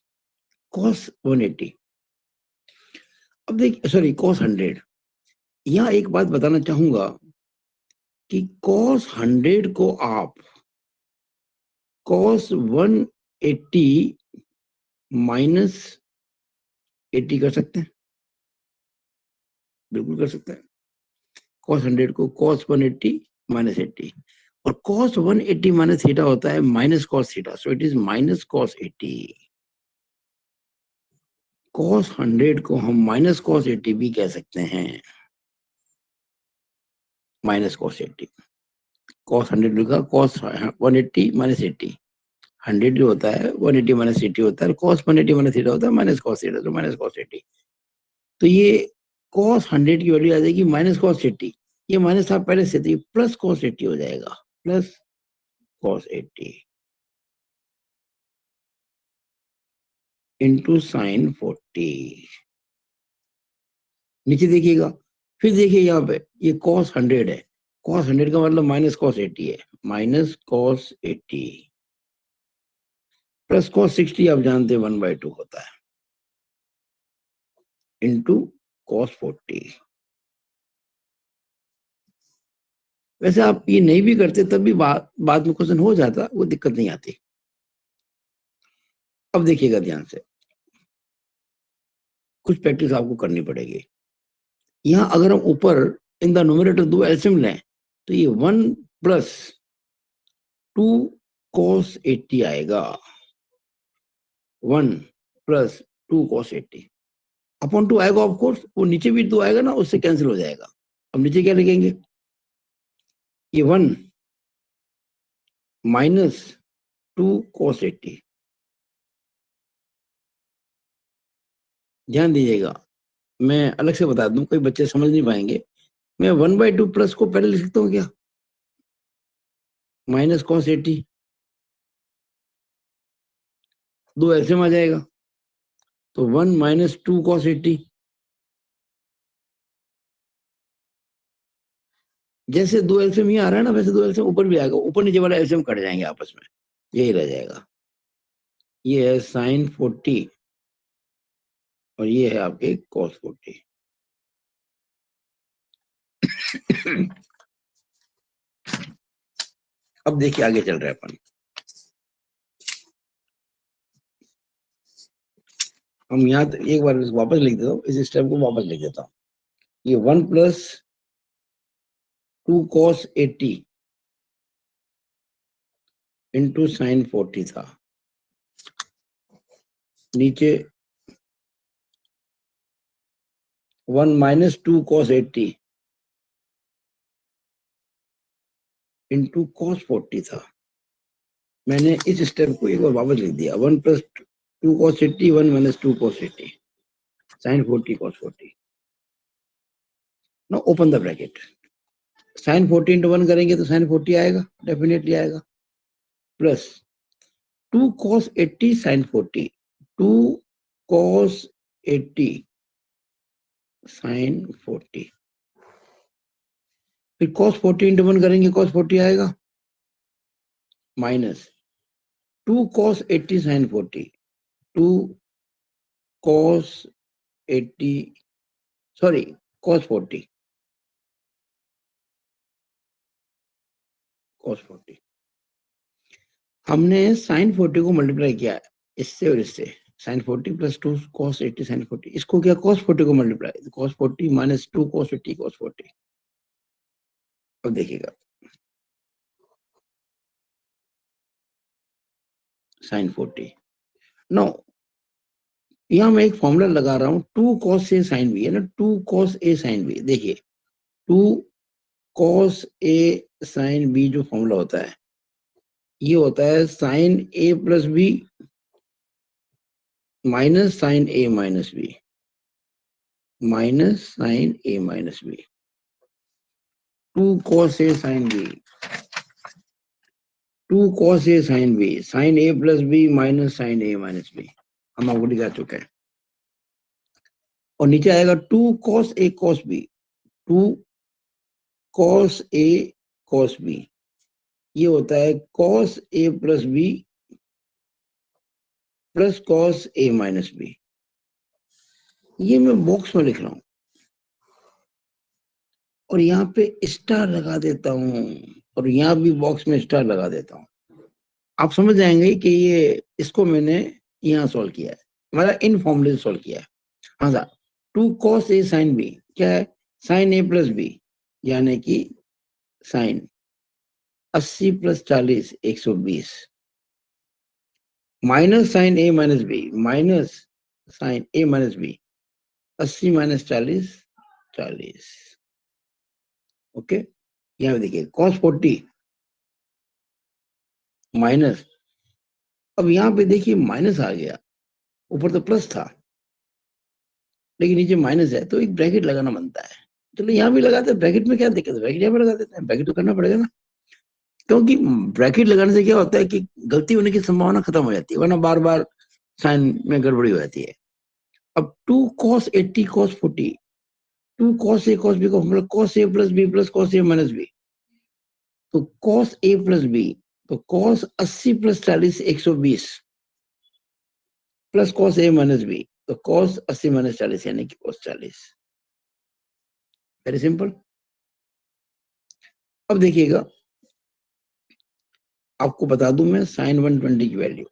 cos 180, अब देखिए सॉरी cos 100। यहाँ एक बात बताना चाहूंगा कि cos 100 को आप cos 180 माइनस 80 कर सकते हैं, बिल्कुल कर सकते हैं। cos 100 को cos 180 माइनस 80, और cos 180 माइनस थीटा होता है minus cos theta, so it is minus cos 80। cos 100 को हम माइनस cos 80 भी कह सकते हैं, माइनस cos 80। cos 100 लिखा, cos 180 माइनस 80, 100 जो होता है 180 माइनस 80 होता है, cos 180 माइनस थीटा होता है माइनस cos थीटा, तो माइनस cos 80। तो ये cos 100 की वैल्यू आ जाएगी माइनस cos 80, ये माइनस था पहले से, तो ये प्लस cos 80 हो जाएगा, प्लस cos 80 इंटू साइन 40। नीचे देखिएगा, फिर देखिए यहाँ पे ये cos 100 है, cos 100 का मतलब माइनस cos 80 है, माइनस cos 80 प्लस cos 60 आप जानते हैं 1/2 होता है, इंटू cos 40। वैसे आप ये नहीं भी करते तब भी बाद में क्वेश्चन हो जाता, वो दिक्कत नहीं आती। अब देखिएगा ध्यान से, कुछ प्रैक्टिस आपको करनी पड़ेगी। यहाँ अगर हम ऊपर इन द न्यूमरेटर दो एलसीएम लें तो ये 1 प्लस 2 cos 80 आएगा। 1 प्लस 2 cos 80 अपॉन 2 आएगा। ऑफ कोर्स वो नीचे भी 2 आएगा ना, उससे कैंसिल हो जाएगा। अब नीचे क्या लिखेंगे? ये 1 माइनस 2 cos 80। ध्यान दीजिएगा, मैं अलग से बता दूं, कोई बच्चे समझ नहीं पाएंगे। मैं 1/2 प्लस को पहले लिख सकता हूँ क्या? माइनस cos 80, दो ऐसे में आ जाएगा तो 1 माइनस 2 cos 80। जैसे दो एलसीएम ही आ रहा है ना, वैसे दो एलसीएम ऊपर भी आएगा, ऊपर नीचे वाला एलसीएम कट जाएंगे आपस में, यही रह जाएगा। ये है साइन 40 और ये है आपके cos 40। अब देखिए आगे चल रहा है अपन। हम यहाँ एक बार वापस लिख देता हूँ, इस स्टेप को वापस लिख देता हूँ। ये 1 प्लस 2 cos 80 इंटू साइन 40 था। नीचे 1 माइनस 2 cos 80 इंटू cos 40 था। मैंने इस स्टेप को एक बार वापस लिख दिया। 1 plus 2 cos 80, 1 minus 2 cos 80, sine 40 cos 40। No open the bracket. Sine 40 into 1 करेंगे तो साइन 40 आएगा, डेफिनेटली आएगा। Plus 2 cos 80 sine 40, 2 cos 80 sine 40। फिर cos 40 इंटू 1 करेंगे, cos 40 आएगा, minus 2 cos 80 sine 40, 2 cos 80 sorry cos 40, cos 40। हमने साइन 40 को मल्टीप्लाई किया इससे और इससे, साइन 40 प्लस 2 cos 80 साइन 40। इसको क्या cos 40 को multiply, cos 40 minus 2 cos 80 cos 40। अब देखिएगा साइन 40। नो, यहाँ मैं एक फॉर्मूला लगा रहा हूँ, 2 cos a साइन बी है ना, 2 cos a साइन बी। देखिए 2 cos a साइन बी जो फॉर्मूला होता है, ये होता है sine a plus B minus sine a minus B, minus sine a minus B. 2 cos a sine B, 2 cos a sine B, sine a plus B minus sine a minus B, हम आपको दिखा चुके हैं। और नीचे आएगा 2 cos a cos b, 2 cos a cos b। ये होता है cos a plus B plus cos a minus B. ये मैं बॉक्स में लिख रहा हूं और यहाँ पे स्टार लगा देता हूं, और यहाँ भी बॉक्स में स्टार लगा देता हूं। आप समझ जाएंगे कि ये इसको मैंने यहाँ सॉल्व किया है, मतलब इन फॉर्मूले से सॉल्व किया है। हाँ sir, 2 cos a sine B क्या है, साइन a प्लस बी, यानी कि sine 80 plus 40 120, minus sine a minus B, minus sine a minus B, 80 minus 40 40। Okay, यहाँ देखिए cos 40 माइनस, अब यहाँ पे देखिए माइनस आ गया, ऊपर तो प्लस था लेकिन नीचे माइनस है, तो एक ब्रैकेट लगाना बनता है। चलो यहाँ भी लगाते हैं, ब्रैकेट में क्या दिक्कत है, ब्रैकेट यहाँ पे लगा देते हैं, ब्रैकेट तो करना पड़ेगा ना, क्योंकि ब्रैकेट लगाने से क्या होता है कि गलती होने की संभावना खत्म हो जाती है, वरना बार बार साइन में गड़बड़ी हो जाती है। अब 2 cos 80 cos 40, 2 cos a cos b को मतलब cos a plus b plus cos a minus b, तो cos a प्लस b, तो cos 80 plus 40 120 plus cos a minus b, तो cos 80 माइनस 40 यानी कि cos 40। Very simple. अब देखिएगा, आपको बता दूं मैं साइन 120 की वैल्यू,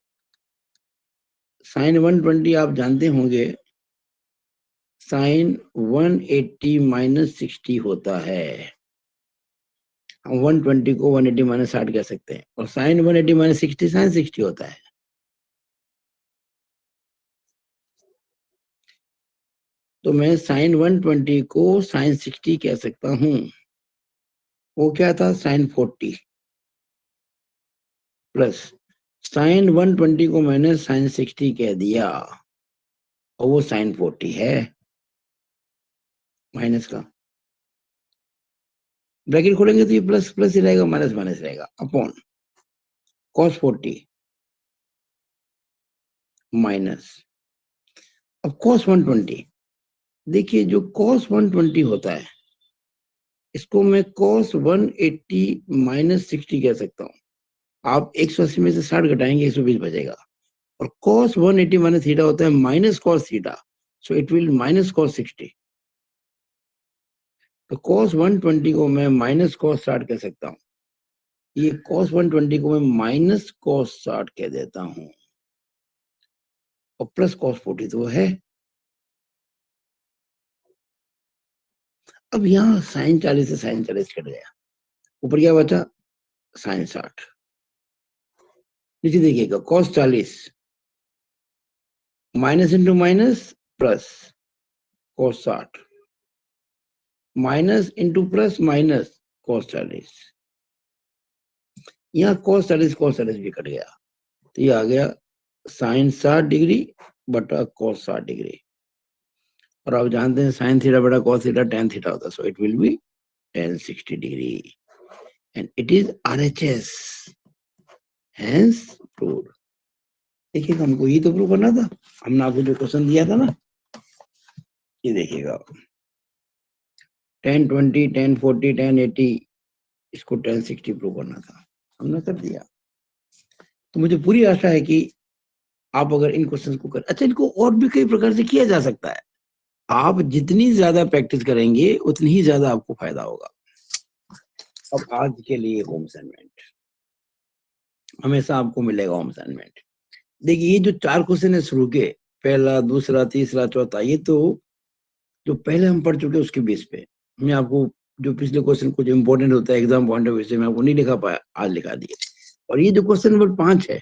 साइन 120 आप जानते होंगे साइन 180 माइनस 60 होता है। हम 120 को 180 माइनस 60 कह सकते हैं, और साइन 180 माइनस 60 साइन 60 होता है। तो मैं साइन 120 को साइन 60 कह सकता हूं। वो क्या था, साइन 40 प्लस साइन 120 को मैंने साइन 60 कह दिया, और वो साइन 40 है माइनस का। ब्रैकेट खोलेंगे तो ये प्लस प्लस ही रहेगा, माइनस माइनस रहेगा, अपॉन कॉस 40 माइनस अब कॉस 120। देखिए जो कॉस 120 होता है, इसको मैं कॉस 180 माइनस 60 कह सकता हूँ। आप 180 में से 60 घटाएंगे, 120 बचेगा। और cos 180 माइनस थीटा होता है minus cos theta, so it will minus cos 60। तो cos 120 को मैं माइनस cos 60 कह सकता हूँ। ये cos 120 को मैं माइनस cos 60 कह देता हूँ, और प्लस cos 40 तो है। अब यहाँ साइन 40 से साइन 40 कट गया, ऊपर क्या बचा, साइन 60। नीचे देखिएगा cos 40 minus into minus plus cos 60 minus into plus minus cos 40। यहाँ cos 40 भी कट गया, तो ये आ गया साइन 60 डिग्री बटा cos 60 डिग्री। और आप जानते हैं साइन थीटा बटा cos थीटा tan थीटा होता है, so it will be tan 60 degree and it is RHS, hence proved. देखिएगा हमको ये तो प्रूव करना था, हमने आपको जो क्वेश्चन दिया था ना, ये देखिएगा tan 20 tan 40 tan 80, इसको tan 60 प्रूव करना था, हमने कर दिया। तो मुझे पूरी आशा है कि आप अगर इन क्वेश्चंस को कर, अच्छा इनको और भी कई प्रकार से किया जा सकता है। आप जितनी ज्यादा प्रैक्टिस करेंगे उतनी ही ज्यादा आपको फायदा होगा। अब आज के लिए होम असाइनमेंट, हमेशा आपको मिलेगा होम असाइनमेंट। देखिए ये जो 4 क्वेश्चन है शुरू के, पहला दूसरा तीसरा चौथा, ये तो जो पहले हम पढ़ चुके उसके बेस पे मैं आपको जो पिछले क्वेश्चन कुछ इंपॉर्टेंट होता है एग्जाम पॉइंट ऑफ व्यू से, मैं आपको नहीं लिखा पाया, आज लिखा दिए। और ये जो क्वेश्चन नंबर 5 है,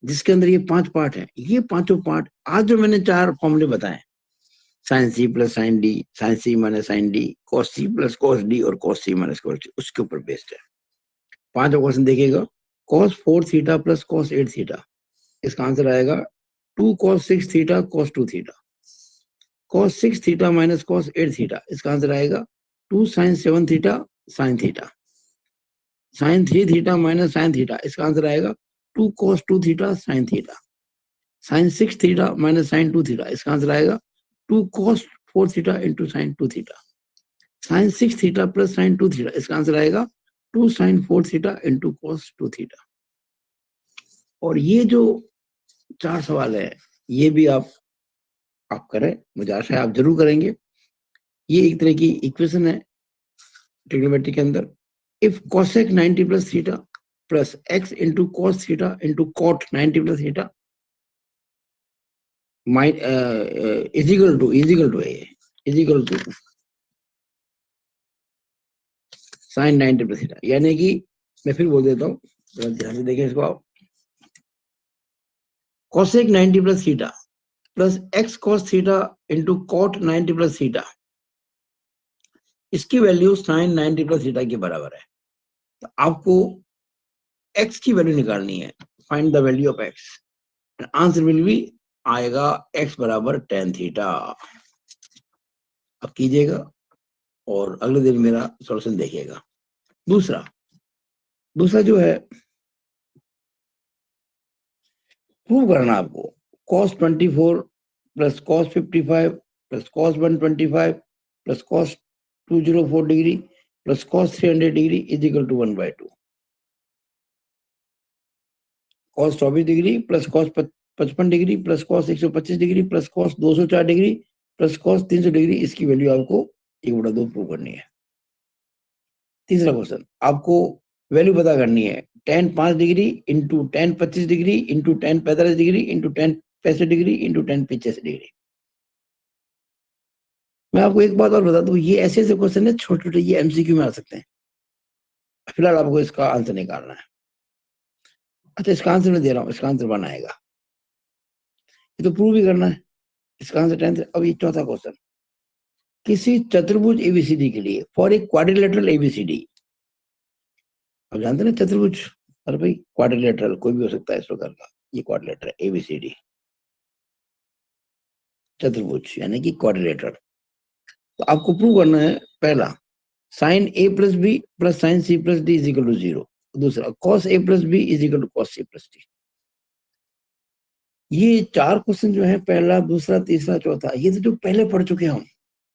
जिसके अंदर ये 5 पार्ट है, ये पांचों पार्ट आज जो मैंने 4 फॉर्मूले बताए, sine C plus sine D, sine C minus sine D, cos C plus cos D और cos C minus cos D, उसके ऊपर बेस्ड है। 5 क्वेश्चन देखिएगा। Cos 4 theta plus cos 8 theta, इसका आंसर आएगा 2 cos 6 theta cos 2 theta. Cos 6 theta minus cos 8 theta, इसका answer आएगा 2 sine 7 theta sine theta. Sine 3 theta minus sine theta, इसका answer आएगा 2 cos 2 theta sine theta. Sine 6 theta minus sine 2 theta, इसका answer आएगा 2 cos 4 theta into sine 2 theta. Sine 6 theta plus sine 2 theta, इसका answer आएगा 2 sine 4 theta into cos 2 theta. और ये जो 4 सवाल है, ये भी आप करें, मुझे आशा है आप जरूर करेंगे। ये एक तरह की इक्वेशन है ट्रिग्नोमेट्री के अंदर। If cosec 90 plus theta plus x into cos theta into cot 90 plus theta is equal to sine 90 plus theta, यानी कि मैं फिर बोल देता हूँ, ध्यान से देखें इसको आप। cosec 90 plus theta plus x cos theta into cot 90 plus theta, इसकी वैल्यू साइन 90 प्लस थीटा के बराबर है। तो आपको x की वैल्यू निकालनी है, find the value of x, answer will be आएगा x बराबर tan थीटा। अब कीजिएगा और अगले दिन मेरा सॉल्यूशन देखिएगा। दूसरा जो है प्रूव करना आपको, cos 24 plus cos 55 plus cos 125 plus cos 204 degree plus cos 300 degree is equal to 1/2। cos 24 degree plus cos 55 degree plus cos 125 degree plus cos 204 degree plus cos 300 degree, इसकी वैल्यू आपको 1/2 prove करनी है। तीसरा question, आपको value पता करनी है tan 5 degree into tan 25 degree into tan 45 degree into tan 65 degree into tan 85 degree. मैं आपको एक बात और बता दूं, ये ऐसे ऐसे क्वेश्चन है छोटे छोटे, ये एमसीक्यू में आ सकते हैं। फिलहाल आपको इसका आंसर निकालना है। अच्छा, इसका आंसर मैं दे रहा हूँ, इसका आंसर 1 आएगा। ये तो प्रूव भी करना है। इसका आंसर 10। अब ये चौथा क्वेश्चन, किसी चतुर्भुज एबीसीडी के लिए, फॉर ए क्वाड्रिलेटरल एबीसीडी। अब जानते हैं ना चतुर्भुज, अरे भाई क्वाड्रिलेटरल कोई भी हो सकता है इस प्रकार का, ये क्वाड्रिलेटरल एबीसीडी, चतुर्भुज यानी कि क्वाड्रिलेटरल। तो आपको प्रूव करना है, पहला sine A plus B plus sine C plus D is equal to 0। दूसरा cos A plus B is equal to cos C plus D. ये 4 क्वेश्चन जो है, पहला दूसरा तीसरा चौथा, ये तो जो पहले पढ़ चुके हैं हम,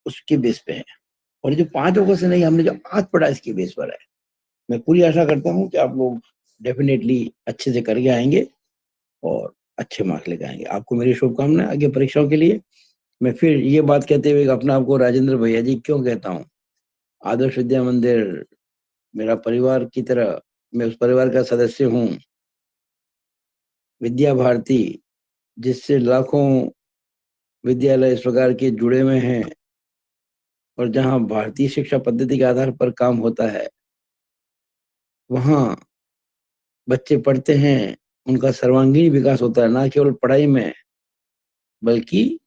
उसके बेस पे है। और ये जो 5 क्वेश्चन है, हमने जो आज पढ़ा इसके बेस पर है। मैं पूरी आशा करता हूँ कि आप लोग डेफिनेटली अच्छे से करके आएंगे और अच्छे मार्क्स लेकर आएंगे। आपको मेरी शुभकामनाएं आगे परीक्षाओं के लिए। मैं फिर ये बात कहते हुए अपना आपको राजेंद्र भैया जी क्यों कहता हूँ, आदर्श विद्या मंदिर मेरा परिवार की तरह, मैं उस परिवार का सदस्य हूँ। विद्या भारती, जिससे लाखों विद्यालय इस प्रकार के जुड़े हुए हैं, और जहाँ भारतीय शिक्षा पद्धति के आधार पर काम होता है, वहाँ बच्चे पढ़ते हैं, उनका सर्वांगीण विकास होता है, ना केवल पढ़ाई में बल्कि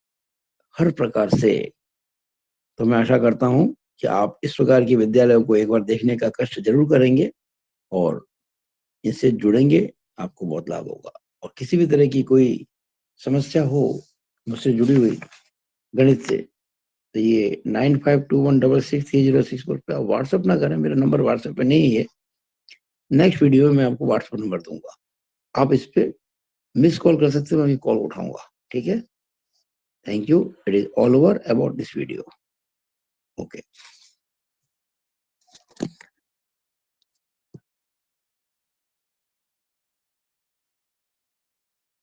हर प्रकार से। तो मैं आशा करता हूँ कि आप इस प्रकार की विद्यालयों को एक बार देखने का कष्ट जरूर करेंगे और इनसे जुड़ेंगे, आपको बहुत लाभ होगा। और किसी भी तरह की कोई समस्या हो मुझसे जुड़ी हुई गणित से, तो ये 9521663064 पे आप व्हाट्सएप ना करें, मेरा नंबर व्हाट्सएप पे नहीं है। नेक्स्ट वीडियो में मैं आपको व्हाट्सएप नंबर दूंगा, आप इस पे मिस कॉल कर सकते हो, मैं कॉल उठाऊंगा। ठीक है, thank you, it is all over about this video. Okay.